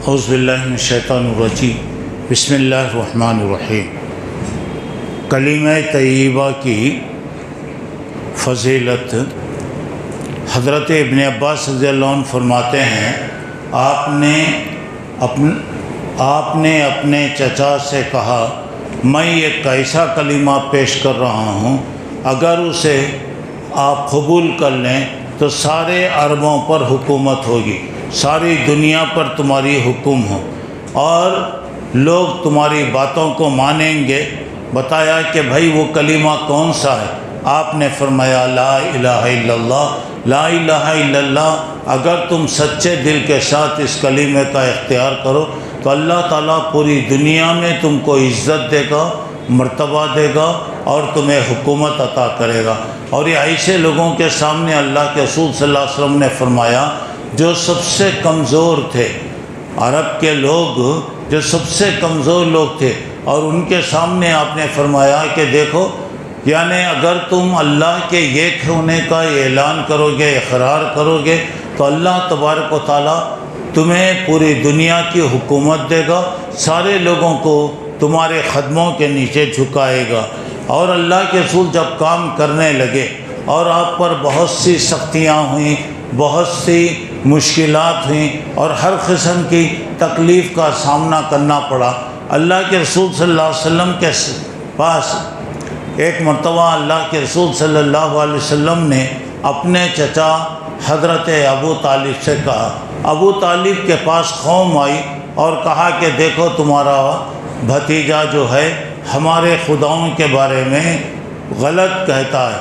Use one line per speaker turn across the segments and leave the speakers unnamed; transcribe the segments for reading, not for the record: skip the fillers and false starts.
اعوذ باللہ من الشیطان الرجیم بسم اللہ الرحمن الرحیم۔ کلمہ طیبہ کی فضیلت حضرت ابن عباس رضی اللہ عنہ فرماتے ہیں آپ نے اپنے چچا سے کہا، میں ایک ایسا کلمہ پیش کر رہا ہوں، اگر اسے آپ قبول کر لیں تو سارے عربوں پر حکومت ہوگی، ساری دنیا پر تمہاری حکم ہو اور لوگ تمہاری باتوں کو مانیں گے۔ بتایا کہ بھائی وہ کلمہ کون سا ہے؟ آپ نے فرمایا لا الہ الا اللہ، لا الہ الا اللہ۔ اگر تم سچے دل کے ساتھ اس کلمے کا اختیار کرو تو اللہ تعالیٰ پوری دنیا میں تم کو عزت دے گا، مرتبہ دے گا اور تمہیں حکومت عطا کرے گا۔ اور یہ ایسے لوگوں کے سامنے اللہ کے رسول صلی اللہ علیہ وسلم نے فرمایا جو سب سے کمزور تھے، عرب کے لوگ جو سب سے کمزور لوگ تھے، اور ان کے سامنے آپ نے فرمایا کہ دیکھو، یعنی اگر تم اللہ کے ایک ہونے کا اعلان کرو گے، اقرار کرو گے تو اللہ تبارک و تعالیٰ تمہیں پوری دنیا کی حکومت دے گا، سارے لوگوں کو تمہارے قدموں کے نیچے جھکائے گا۔ اور اللہ کے رسول جب کام کرنے لگے اور آپ پر بہت سی سختیاں ہوئیں، بہت سی مشکلات ہوئیں اور ہر قسم کی تکلیف کا سامنا کرنا پڑا، اللہ کے رسول صلی اللہ علیہ وسلم کے پاس ایک مرتبہ اللہ کے رسول صلی اللہ علیہ وسلم نے اپنے چچا حضرت ابو طالب سے کہا۔ ابو طالب کے پاس قوم آئی اور کہا کہ دیکھو تمہارا بھتیجا جو ہے ہمارے خداؤں کے بارے میں غلط کہتا ہے،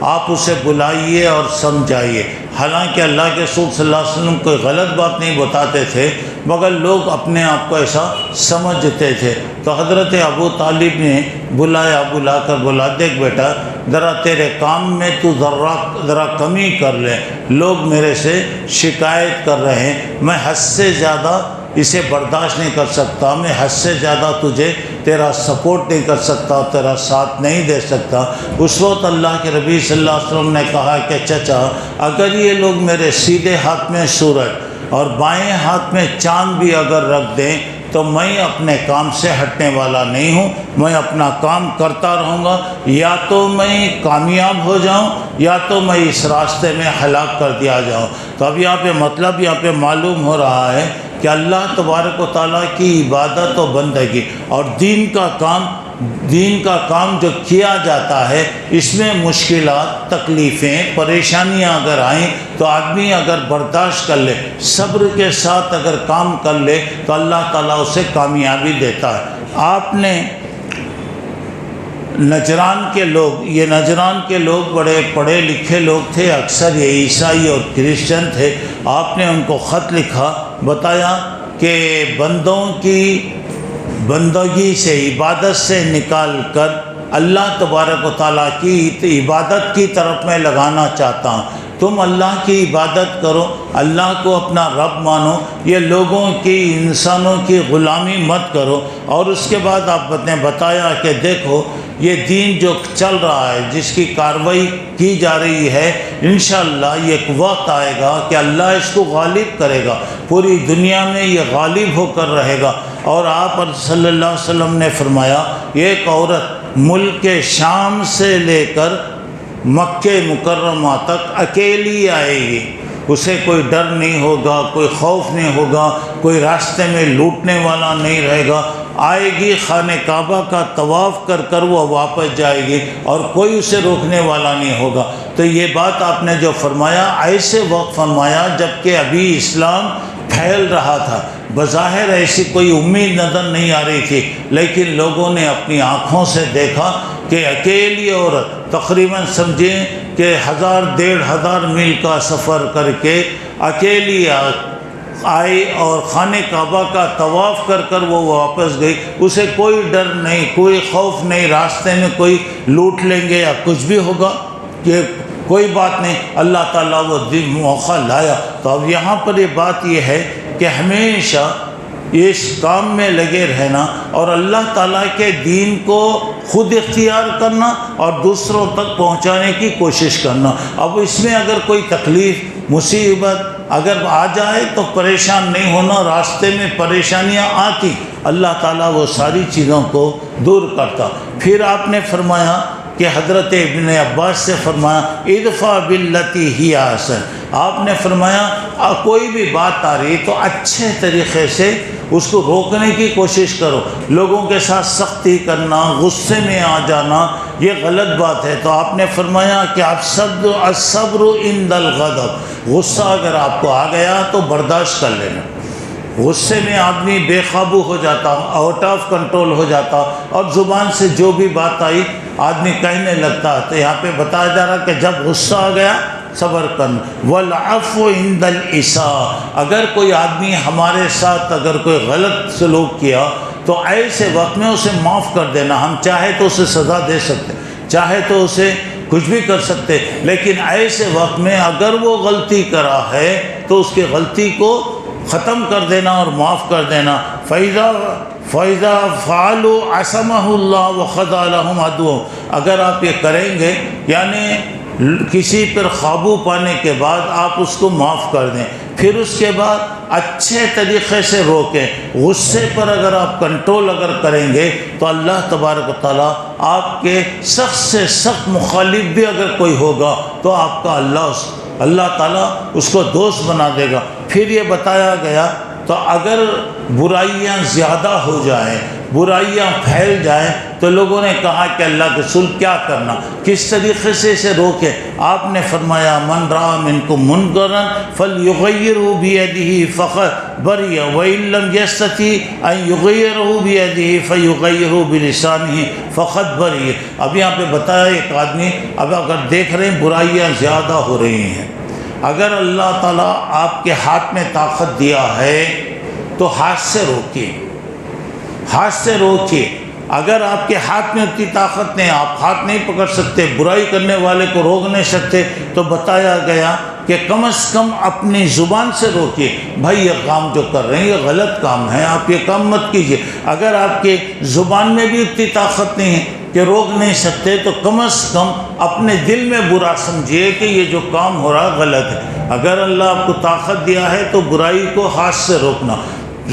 آپ اسے بلائیے اور سمجھائیے۔ حالانکہ اللہ کے رسول صلی اللہ علیہ وسلم کوئی غلط بات نہیں بتاتے تھے، مگر لوگ اپنے آپ کو ایسا سمجھتے تھے۔ تو حضرت ابو طالب نے بلا کر بولا، دیکھ بیٹا، ذرا تیرے کام میں تو ذرا کمی کر لے، لوگ میرے سے شکایت کر رہے ہیں، میں حد سے زیادہ اسے برداشت نہیں کر سکتا، میں حد سے زیادہ تیرا سپورٹ نہیں کر سکتا، تیرا ساتھ نہیں دے سکتا۔ اس وقت اللہ کے نبی صلی اللہ علیہ وسلم نے کہا کہ چچا، اگر یہ لوگ میرے سیدھے ہاتھ میں سورج اور بائیں ہاتھ میں چاند بھی اگر رکھ دیں تو میں اپنے کام سے ہٹنے والا نہیں ہوں، میں اپنا کام کرتا رہوں گا، یا تو میں کامیاب ہو جاؤں یا تو میں اس راستے میں ہلاک کر دیا جاؤں۔ تو اب یہاں پہ معلوم ہو رہا ہے کہ اللہ تبارک و تعالیٰ کی عبادت و بندگی اور دین کا کام جو کیا جاتا ہے، اس میں مشکلات، تکلیفیں، پریشانیاں اگر آئیں تو آدمی اگر برداشت کر لے، صبر کے ساتھ اگر کام کر لے تو اللہ تعالیٰ اسے کامیابی دیتا ہے۔ آپ نے نجران کے لوگ بڑے پڑھے لکھے لوگ تھے، اکثر یہ عیسائی اور کرسچن تھے۔ آپ نے ان کو خط لکھا، بتایا کہ بندوں کی بندگی سے، عبادت سے نکال کر اللہ تبارک و تعالیٰ کی عبادت کی طرف میں لگانا چاہتا ہوں۔ تم اللہ کی عبادت کرو، اللہ کو اپنا رب مانو، یہ لوگوں کی، انسانوں کی غلامی مت کرو۔ اور اس کے بعد آپ نے بتایا کہ دیکھو، یہ دین جو چل رہا ہے، جس کی کارروائی کی جا رہی ہے، انشاءاللہ یہ ایک وقت آئے گا کہ اللہ اس کو غالب کرے گا، پوری دنیا میں یہ غالب ہو کر رہے گا۔ اور آپ صلی اللہ علیہ وسلم نے فرمایا، ایک عورت ملک شام سے لے کر مکہ مکرمہ تک اکیلی آئے گی، اسے کوئی ڈر نہیں ہوگا، کوئی خوف نہیں ہوگا، کوئی راستے میں لوٹنے والا نہیں رہے گا، آئے گی خانہ کعبہ کا طواف کر کر وہ واپس جائے گی اور کوئی اسے روکنے والا نہیں ہوگا۔ تو یہ بات آپ نے جو فرمایا، ایسے وقت فرمایا جب کہ ابھی اسلام پھیل رہا تھا، بظاہر ایسی کوئی امید نظر نہیں آ رہی تھی، لیکن لوگوں نے اپنی آنکھوں سے دیکھا کہ اکیلی عورت تقریباً سمجھیں کہ 1000-1500 میل کا سفر کر کے اکیلی آئی اور خانہ کعبہ کا طواف کر کر وہ واپس گئی، اسے کوئی ڈر نہیں، کوئی خوف نہیں، راستے میں کوئی لوٹ لیں گے یا کچھ بھی ہوگا، یہ کوئی بات نہیں، اللہ تعالیٰ وہ موقع لایا۔ تو اب یہاں پر یہ بات یہ ہے کہ ہمیشہ اس کام میں لگے رہنا اور اللہ تعالیٰ کے دین کو خود اختیار کرنا اور دوسروں تک پہنچانے کی کوشش کرنا۔ اب اس میں اگر کوئی تکلیف، مصیبت اگر آ جائے تو پریشان نہیں ہونا، راستے میں پریشانیاں آتی، اللہ تعالیٰ وہ ساری چیزوں کو دور کرتا۔ پھر آپ نے فرمایا کہ حضرت ابن عباس سے فرمایا ادفع باللتی ہی احسن، آپ نے فرمایا کوئی بھی بات آ رہی تو اچھے طریقے سے اس کو روکنے کی کوشش کرو۔ لوگوں کے ساتھ سختی کرنا، غصے میں آ جانا، یہ غلط بات ہے۔ تو آپ نے فرمایا کہ الصبر عند الغضب، غصہ اگر آپ کو آ گیا تو برداشت کر لینا۔ غصے میں آدمی بے قابو ہو جاتا، آؤٹ آف کنٹرول ہو جاتا، اور زبان سے جو بھی بات آئی آدمی کہنے لگتا۔ تو یہاں پہ بتایا جا رہا کہ جب غصہ آ گیا صبر کرنا۔ والعفو عند الاساءة، اگر کوئی آدمی ہمارے ساتھ اگر کوئی غلط سلوک کیا تو ایسے وقت میں اسے معاف کر دینا۔ ہم چاہے تو اسے سزا دے سکتے، چاہے تو اسے کچھ بھی کر سکتے، لیکن ایسے وقت میں اگر وہ غلطی کرا ہے تو اس کی غلطی کو ختم کر دینا اور معاف کر دینا۔ فَإِذَا فَعَلُوا عَصَمَهُ اللَّهُ وَخَضَعَ لَهُمْ عَدُوَّهُمْ، اگر آپ یہ کریں گے یعنی کسی پر قابو پانے کے بعد آپ اس کو معاف کر دیں، پھر اس کے بعد اچھے طریقے سے روکیں۔ غصے پر اگر آپ کنٹرول اگر کریں گے تو اللہ تبارک و تعالیٰ آپ کے سخت سے سخت مخالف بھی اگر کوئی ہوگا تو آپ کا اللہ تعالیٰ اس کو دوست بنا دے گا۔ پھر یہ بتایا گیا تو اگر برائیاں زیادہ ہو جائیں، برائیاں پھیل جائیں تو لوگوں نے کہا کہ اللہ کے رسول کیا کرنا، کس طریقے سے اسے روکے؟ آپ نے فرمایا من رأى منکم منکرا فلیغیرہ بیدہ فقد بری وإن لم یستطع ان یغیرہ بیدہ فیغیرہ بلسانہ فقد بری۔ اب یہاں پہ بتایا ایک آدمی اب اگر دیکھ رہے ہیں برائیاں زیادہ ہو رہی ہیں، اگر اللہ تعالیٰ آپ کے ہاتھ میں طاقت دیا ہے تو ہاتھ سے روکیے، ہاتھ سے روکیے۔ اگر آپ کے ہاتھ میں اتنی طاقت نہیں، آپ ہاتھ نہیں پکڑ سکتے، برائی کرنے والے کو روک نہیں سکتے، تو بتایا گیا کہ کم از کم اپنی زبان سے روکیے۔ بھائی یہ کام جو کر رہے ہیں یہ غلط کام ہے، آپ یہ کام مت کیجیے۔ اگر آپ کے زبان میں بھی اتنی طاقت نہیں ہے کہ روک نہیں سکتے تو کم از کم اپنے دل میں برا سمجھیے کہ یہ جو کام ہو رہا غلط ہے۔ اگر اللہ آپ کو طاقت دیا ہے تو برائی کو ہاتھ سے روکنا،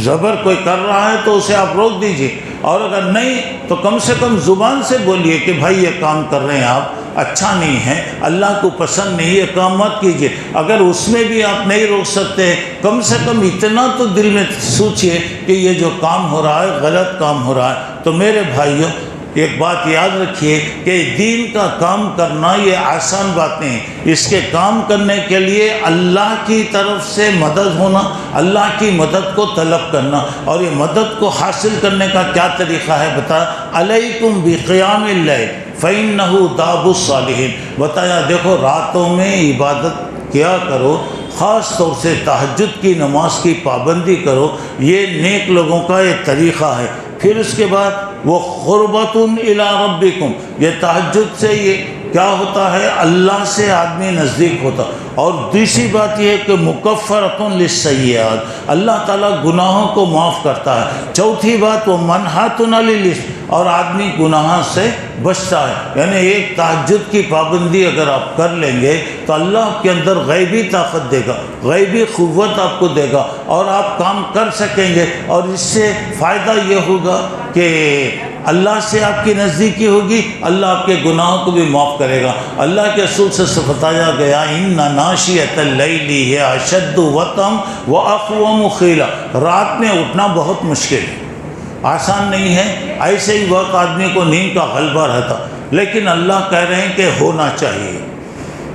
زبر کوئی کر رہا ہے تو اسے آپ روک دیجئے، اور اگر نہیں تو کم سے کم زبان سے بولیے کہ بھائی یہ کام کر رہے ہیں آپ اچھا نہیں ہے، اللہ کو پسند نہیں، یہ کام مت کیجئے۔ اگر اس میں بھی آپ نہیں روک سکتے کم سے کم اتنا تو دل میں سوچئے کہ یہ جو کام ہو رہا ہے غلط کام ہو رہا ہے۔ تو میرے بھائیوں ایک بات یاد رکھیے کہ دین کا کام کرنا یہ آسان بات نہیں، اس کے کام کرنے کے لیے اللہ کی طرف سے مدد ہونا، اللہ کی مدد کو طلب کرنا، اور یہ مدد کو حاصل کرنے کا کیا طریقہ ہے بتا علیکم بقیام اللیل فإنہ داب الصالحین۔ بتایا دیکھو راتوں میں عبادت کیا کرو، خاص طور سے تہجد کی نماز کی پابندی کرو، یہ نیک لوگوں کا یہ طریقہ ہے۔ پھر اس کے بعد وہ قربۃ الی ربکم، یہ تہجد سے یہ کیا ہوتا ہے اللہ سے آدمی نزدیک ہوتا۔ اور دوسری بات یہ ہے کہ مکفرۃ للسیئات، اللہ تعالیٰ گناہوں کو معاف کرتا ہے۔ چوتھی بات وہ منہۃ علی الاسم، اور آدمی گناہ سے بچتا ہے۔ یعنی ایک تہجد کی پابندی اگر آپ کر لیں گے تو اللہ آپ کے اندر غیبی طاقت دے گا، غیبی قوت آپ کو دے گا، اور آپ کام کر سکیں گے، اور اس سے فائدہ یہ ہوگا کہ اللہ سے آپ کی نزدیکی ہوگی، اللہ آپ کے گناہوں کو بھی معاف کرے گا۔ اللہ کے رسول سے بتایا گیا ان ناشئۃ اللیل ہی اشد وطئا واقوم قیلا، رات میں اٹھنا بہت مشکل ہے، آسان نہیں ہے، ایسے ہی وقت آدمی کو نیند کا غلبہ رہتا، لیکن اللہ کہہ رہے ہیں کہ ہونا چاہیے،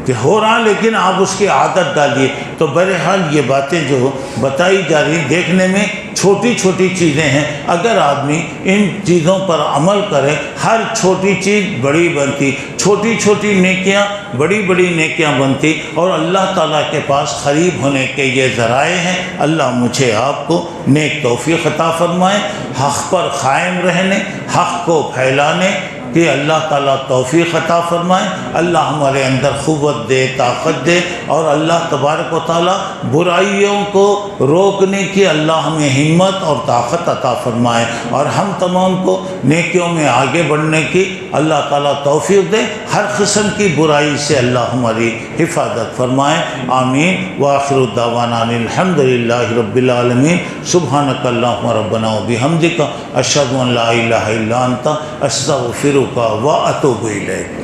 کہ ہو رہا، لیکن آپ اس کی عادت ڈالیے۔ تو بہرحال یہ باتیں جو بتائی جا رہی دیکھنے میں چھوٹی چھوٹی چیزیں ہیں، اگر آدمی ان چیزوں پر عمل کرے ہر چھوٹی چیز بڑی بنتی، چھوٹی چھوٹی نیکیاں بڑی بڑی نیکیاں بنتی، اور اللہ تعالیٰ کے پاس قریب ہونے کے یہ ذرائع ہیں۔ اللہ مجھے آپ کو نیک توفیق عطا فرمائے، حق پر قائم رہنے، حق کو پھیلانے کہ اللہ تعالیٰ توفیق عطا فرمائے، اللہ ہمارے اندر قوت دے، طاقت دے، اور اللہ تبارک و تعالیٰ برائیوں کو روکنے کی اللہ ہمیں ہمت اور طاقت عطا فرمائے، اور ہم تمام کو نیکیوں میں آگے بڑھنے کی اللہ تعالیٰ توفیق دے، ہر قسم کی برائی سے اللہ ہماری حفاظت فرمائے، آمین۔ وآخر دعوانا الحمدللہ رب العالمین، سبحانک اللہم ربنا وبحمدک، اشہد ان لا الہ الا انت، استغفرک واتوب الیک۔